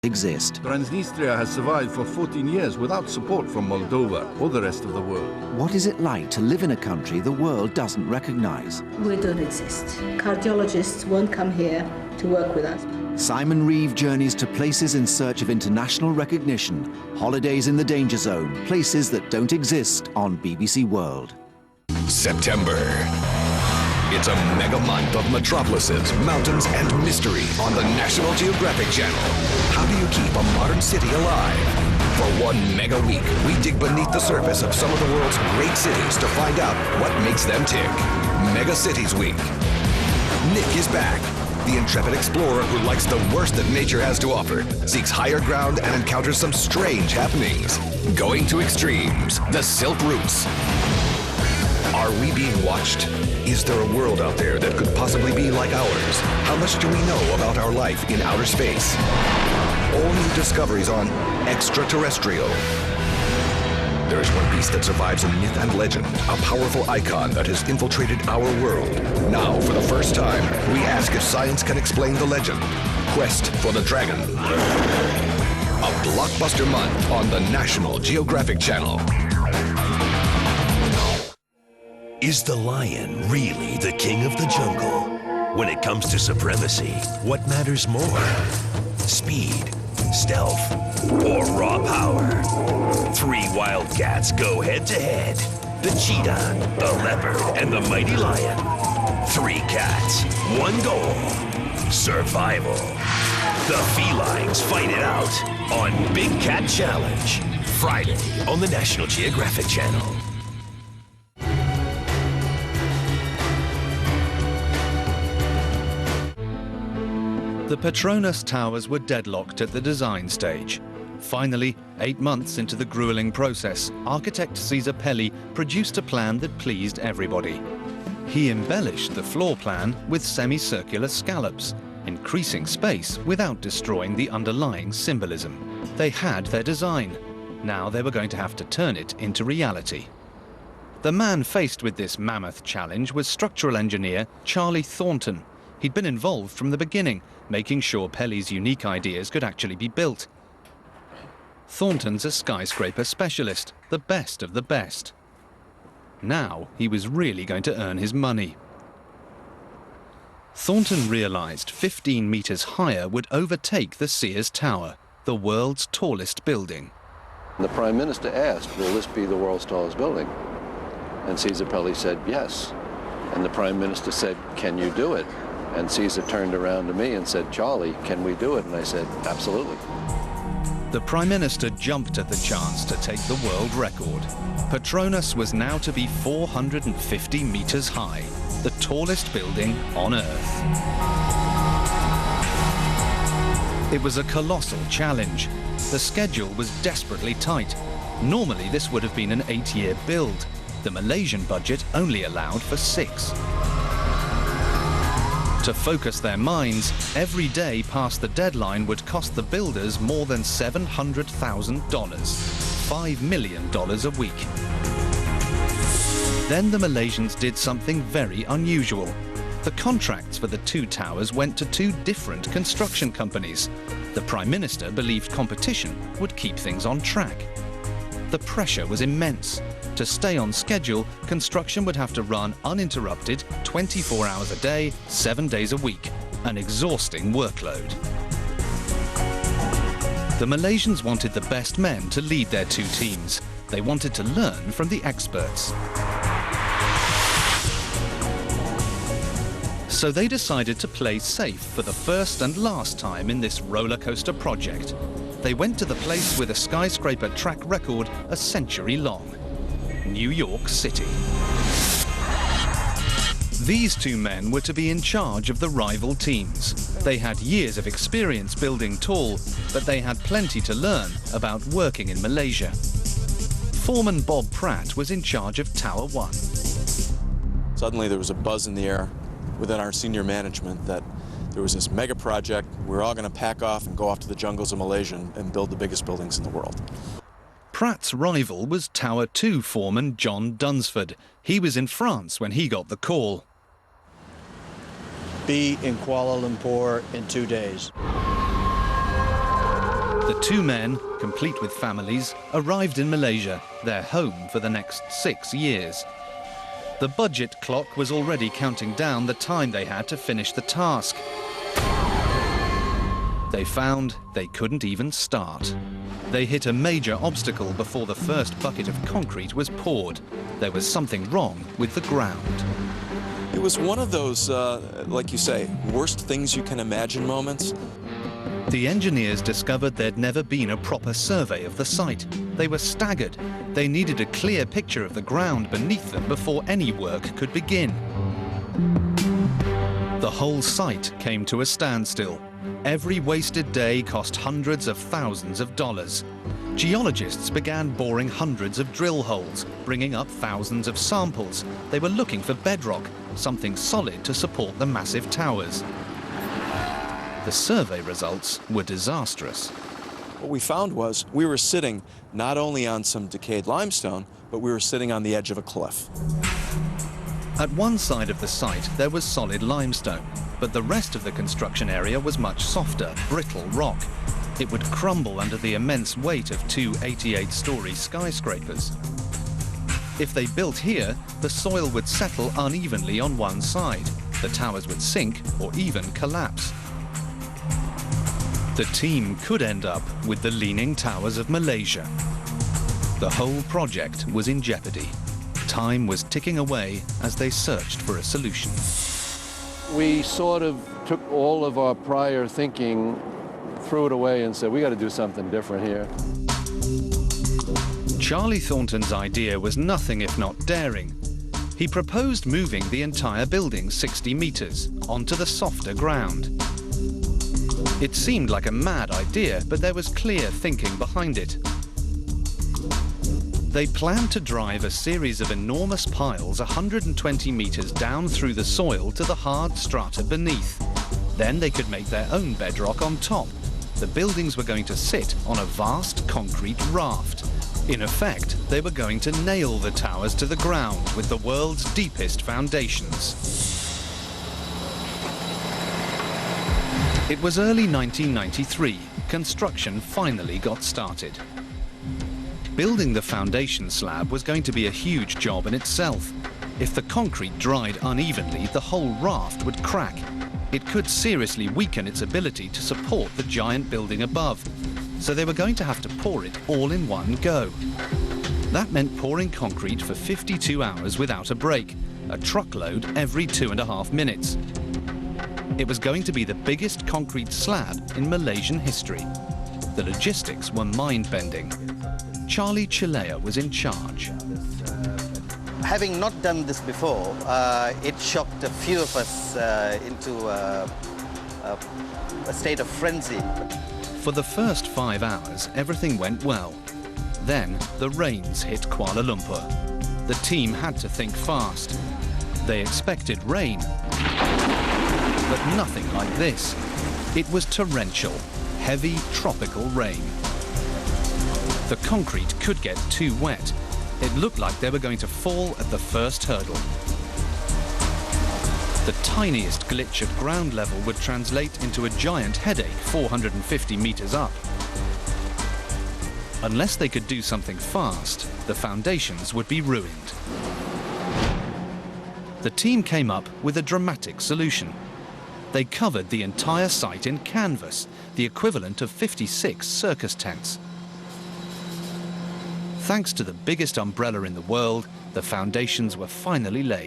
exist. Transnistria has survived for 14 years without support from Moldova or the rest of the world. What is it like to live in a country the world doesn't recognize? We don't exist. Cardiologists won't come here to work with us. Simon Reeve journeys to places in search of international recognition. Holidays in the danger zone, places that don't exist on BBC World. September. It's a mega month of metropolises, mountains, and mystery on the National Geographic Channel. How do you keep a modern city alive? For one mega week, we dig beneath the surface of some of the world's great cities to find out what makes them tick. Mega Cities Week. Nick is back. The intrepid explorer who likes the worst that nature has to offer, seeks higher ground and encounters some strange happenings. Going to extremes, the Silk Routes. Are we being watched? Is there a world out there that could possibly be like ours? How much do we know about our life in outer space? All new discoveries on Extraterrestrial. There is one beast that survives in myth and legend, a powerful icon that has infiltrated our world. Now, for the first time, we ask if science can explain the legend. Quest for the Dragon. A blockbuster month on the National Geographic Channel. Is the lion really the king of the jungle? When it comes to supremacy, what matters more? Speed, stealth, or raw power? 3 wildcats go head-to-head. The cheetah, the leopard, and the mighty lion. 3 cats, 1 goal. Survival. The felines fight it out on Big Cat Challenge. Friday on the National Geographic Channel. The Petronas Towers were deadlocked at the design stage. Finally, 8 months into the grueling process, architect Cesar Pelli produced a plan that pleased everybody. He embellished the floor plan with semicircular scallops, increasing space without destroying the underlying symbolism. They had their design. Now they were going to have to turn it into reality. The man faced with this mammoth challenge was structural engineer Charlie Thornton. He'd been involved from the beginning, making sure Pelli's unique ideas could actually be built. Thornton's a skyscraper specialist, the best of the best. Now he was really going to earn his money. Thornton realized 15 meters higher would overtake the Sears Tower, the world's tallest building. The Prime Minister asked, will this be the world's tallest building? And Cesar Pelli said yes. And the Prime Minister said, can you do it? And Cesar turned around to me and said, Charlie, can we do it? And I said, absolutely. The Prime Minister jumped at the chance to take the world record. Petronas was now to be 450 meters high, the tallest building on Earth. It was a colossal challenge. The schedule was desperately tight. Normally this would have been an 8-year build. The Malaysian budget only allowed for 6. To focus their minds, every day past the deadline would cost the builders more than $700,000, $5 million a week. Then the Malaysians did something very unusual. The contracts for the 2 towers went to 2 different construction companies. The Prime Minister believed competition would keep things on track. The pressure was immense. To stay on schedule, construction would have to run uninterrupted 24 hours a day, 7 days a week, an exhausting workload. The Malaysians wanted the best men to lead their 2 teams. They wanted to learn from the experts. So they decided to play safe for the first and last time in this roller coaster project. They went to the place with a skyscraper track record a century long. New York City. These 2 men were to be in charge of the rival teams. They had years of experience building tall, but they had plenty to learn about working in Malaysia. Foreman Bob Pratt was in charge of Tower 1. Suddenly there was a buzz in the air within our senior management that there was this mega project. We're all going to pack off and go off to the jungles of Malaysia and build the biggest buildings in the world. Pratt's rival was Tower 2 foreman John Dunsford. He was in France when he got the call. Be in Kuala Lumpur in 2 days. The two men, complete with families, arrived in Malaysia, their home for the next 6 years. The budget clock was already counting down the time they had to finish the task. They found they couldn't even start. They hit a major obstacle before the first bucket of concrete was poured. There was something wrong with the ground. It was one of those, like you say, worst things you can imagine moments. The engineers discovered there'd never been a proper survey of the site. They were staggered. They needed a clear picture of the ground beneath them before any work could begin. The whole site came to a standstill. Every wasted day cost hundreds of thousands of dollars. Geologists began boring hundreds of drill holes, bringing up thousands of samples. They were looking for bedrock, something solid to support the massive towers. The survey results were disastrous. What we found was we were sitting not only on some decayed limestone, but we were sitting on the edge of a cliff. At one side of the site, there was solid limestone, but the rest of the construction area was much softer, brittle rock. It would crumble under the immense weight of two 88-story skyscrapers. If they built here, the soil would settle unevenly on one side. The towers would sink or even collapse. The team could end up with the Leaning Towers of Malaysia. The whole project was in jeopardy. Time was ticking away as they searched for a solution. We sort of took all of our prior thinking, threw it away and said, we got to do something different here. Charlie Thornton's idea was nothing if not daring. He proposed moving the entire building 60 meters onto the softer ground. It seemed like a mad idea, but there was clear thinking behind it. They planned to drive a series of enormous piles 120 meters down through the soil to the hard strata beneath. Then they could make their own bedrock on top. The buildings were going to sit on a vast concrete raft. In effect, they were going to nail the towers to the ground with the world's deepest foundations. It was early 1993. Construction finally got started. Building the foundation slab was going to be a huge job in itself. If the concrete dried unevenly, the whole raft would crack. It could seriously weaken its ability to support the giant building above. So they were going to have to pour it all in one go. That meant pouring concrete for 52 hours without a break, a truckload every 2.5 minutes. It was going to be the biggest concrete slab in Malaysian history. The logistics were mind-bending. Charlie Chilea was in charge. Having not done this before, it shocked a few of us into a state of frenzy. For the first 5 hours, everything went well. Then the rains hit Kuala Lumpur. The team had to think fast. They expected rain, but nothing like this. It was torrential, heavy tropical rain. The concrete could get too wet. It looked like they were going to fall at the first hurdle. The tiniest glitch at ground level would translate into a giant headache 450 meters up. Unless they could do something fast, the foundations would be ruined. The team came up with a dramatic solution. They covered the entire site in canvas, the equivalent of 56 circus tents. Thanks to the biggest umbrella in the world, the foundations were finally laid.